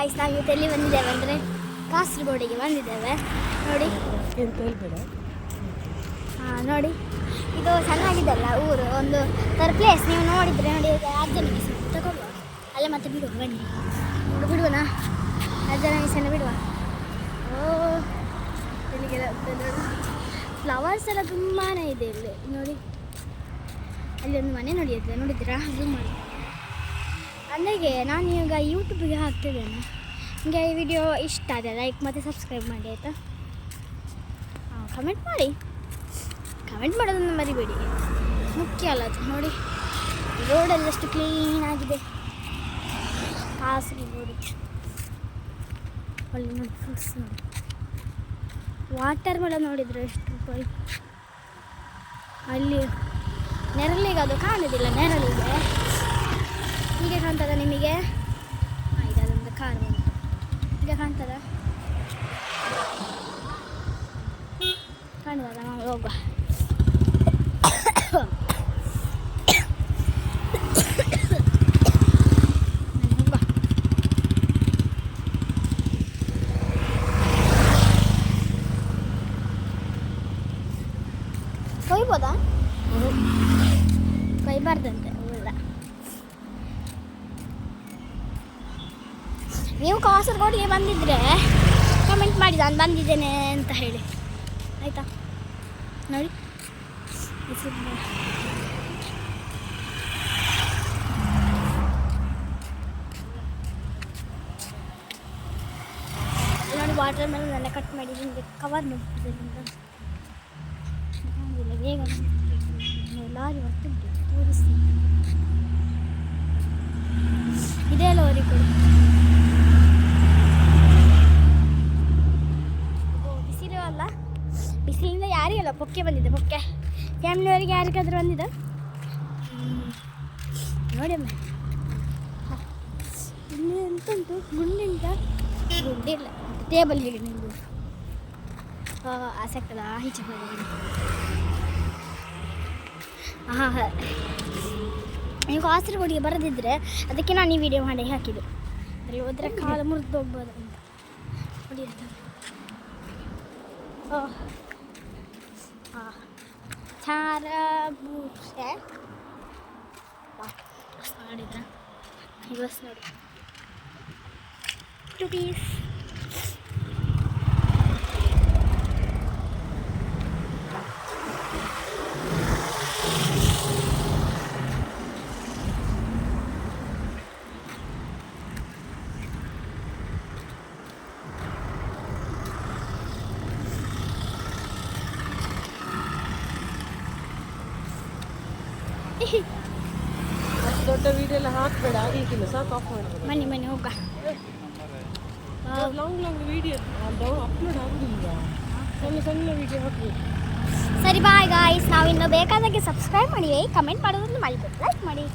Guys, ನಾವು ಇವತ್ತು ಎಲ್ಲಿ ಬಂದಿದ್ದೇವೆ ಅಂದರೆ ಕಾಸರಗೋಡಿಗೆ ಬಂದಿದ್ದೇವೆ. ನೋಡಿ ನೋಡಿ, ಇದು ಚೆನ್ನಾಗಿದೆಲ್ಲ ಊರು, ಒಂದು ಥರ ಪ್ಲೇಸ್. ನೀವು ನೋಡಿದರೆ ನೋಡಿ, ರಾಜನ ಮಿಷನ್ ತಗೊಳ್ಳುವ ಅಲ್ಲೇ ಮತ್ತೆ ಬಿಡುವ, ಬನ್ನಿ ಬಿಡುವನಾ, ರಾಜನ ಮಿಷನ್ ಬಿಡುವ. ಇಲ್ಲಿಗೆಲ್ಲ ಫ್ಲವರ್ಸ್ ಎಲ್ಲ ತುಂಬಾ ಇದೆ ಇಲ್ಲಿ ನೋಡಿ. ಅಲ್ಲಿ ಒಂದು ಮನೆ ನೋಡಿದ್ದೀರಾ, ಝೂಮ್ ಮಾಡಿ. ಅಂದಾಗೆ ನಾನು ಈಗ ಯೂಟ್ಯೂಬಿಗೆ ಹಾಕ್ತಿದ್ದೇನೆ. ನಿಮಗೆ ಈ ವಿಡಿಯೋ ಇಷ್ಟ ಆದರೆ ಲೈಕ್ ಮತ್ತು ಸಬ್ಸ್ಕ್ರೈಬ್ ಮಾಡಿ ಆಯಿತಾ. ಕಮೆಂಟ್ ಮಾಡಿ, ಕಮೆಂಟ್ ಮಾಡೋದನ್ನು ಮರಿಬೇಡಿ, ಮುಖ್ಯ ಅಲ್ಲ ಅದು. ನೋಡಿ ರೋಡೆಲ್ಲ ಎಷ್ಟು ಕ್ಲೀನಾಗಿದೆ. ಕಾಸರಗೋಡು ಅಲ್ಲಿ ನೋಡಿ, ಫ್ರೂಟ್ಸ್ ನೋಡಿ, ವಾಟರ್ ಮೆಲನ್ ನೋಡಿದರೆ ಎಷ್ಟು ರೂಪಾಯಿ. ಅಲ್ಲಿ ನೆರಳಿಗೆ ಅದು ಕಾಣೋದಿಲ್ಲ, ನೆರಳಿಗೆ ಹೀಗೆ ಕಾಣ್ತದ ನಿಮಗೆ. ಆಯ್ತು, ಅದೊಂದು ಕಾರ್ ಬಂತು, ಈಗ ಕಾಣ್ತದ, ಕಾಣ್ತದ. ನಾವು ಹೋಗುವ. ಕೊಯ್ಬೋದಾ? ಕೊಯ್ಬಾರ್ದಂತೆ ಅವೆಲ್ಲ. ನೀವು ಕಾಸರಗೋಡಿಗೆ ಬಂದಿದ್ರೆ ಕಮೆಂಟ್ ಮಾಡಿ ನಾನು ಬಂದಿದ್ದೇನೆ ಅಂತ ಹೇಳಿ ಆಯಿತಾ. ನೋಡಿ ನೋಡಿ, ವಾಟರ್ ಮೇಲೆ ಎಲ್ಲ ಕಟ್ ಮಾಡಿ ನಿಮಗೆ ಕವರ್ ಮಾಡ್ತಿದ್ದೆ. ಬೇಗ ಲಾರಿ ಬರ್ತಿದ್ದೆ, ತೋರಿಸಿ. ಇದೇ ಲಾರಿ ಕೊಡಿ. ಬಿಸಿಲು ಅಲ್ಲ, ಬಿಸಿಲಿಂದ ಯಾರಿಗಲ್ಲ ಪೊಕ್ಕೆ ಬಂದಿದೆ, ಪೊಕ್ಕೆ ಫ್ಯಾಮಿಲಿಯವರಿಗೆ ಯಾರಿಗಾದ್ರೂ ಬಂದಿದೆ ನೋಡಿ. ಅಮ್ಮ ಇಲ್ಲಿ ಎಂತ ಉಂಟು, ಗುಂಡಿಂಟ ಗುಂಡಿ ಇಲ್ಲ, ಟೇಬಲ್ ಹೇಗೆ ನಿಂದು ಆಸೆ ಆಗ್ತದ ಈಚೆ ಹೋಗಿ. ನೀವು ಕಾಸರಗೋಡಿಗೆ ಬರದಿದ್ದರೆ ಅದಕ್ಕೆ ನಾನು ಈ ವಿಡಿಯೋ ಮಾಡಿ ಹಾಕಿದ್ದು. ಅಲ್ಲಿ ಹೋದರೆ ಕಾಲು ಮುರಿದು ಹೋಗ್ಬೋದು ಅಂತ ನೋಡಿ. ಚಾರಬೂಸೆ ಮಾಡಿದ್ರ ಈ ಬಸ್ ನೋಡಿ, 2 ಪೀಸ್. ದೊಡ್ಡ ವಿಡಿಯೋ ಎಲ್ಲ ಹಾಕಬೇಡ, ಆಗಲಿಕ್ಕಿಲ್ಲ, ಸಾಕು ಆಫ್ ಮಾಡಿ. ಬನ್ನಿ ಹೋಗ. ಲಾಂಗ್ ವಿಡಿಯೋ ಅಪ್ಲೋಡ್ ಆಗೋದಿಲ್ಲ, ಸಣ್ಣ ವಿಡಿಯೋ ಹಾಕಬೇಕು. ಸರಿ ಬಾಯ್ ಗಾಯ್ಸ್, ನಾವು ಇನ್ನು ಬೇಕಾದಾಗೆ ಸಬ್ಸ್ಕ್ರೈಬ್ ಮಾಡಿ, ಕಮೆಂಟ್ ಮಾಡೋದನ್ನು ಮರಿಬೇಡಿ, ಲೈಕ್ ಮಾಡಿ.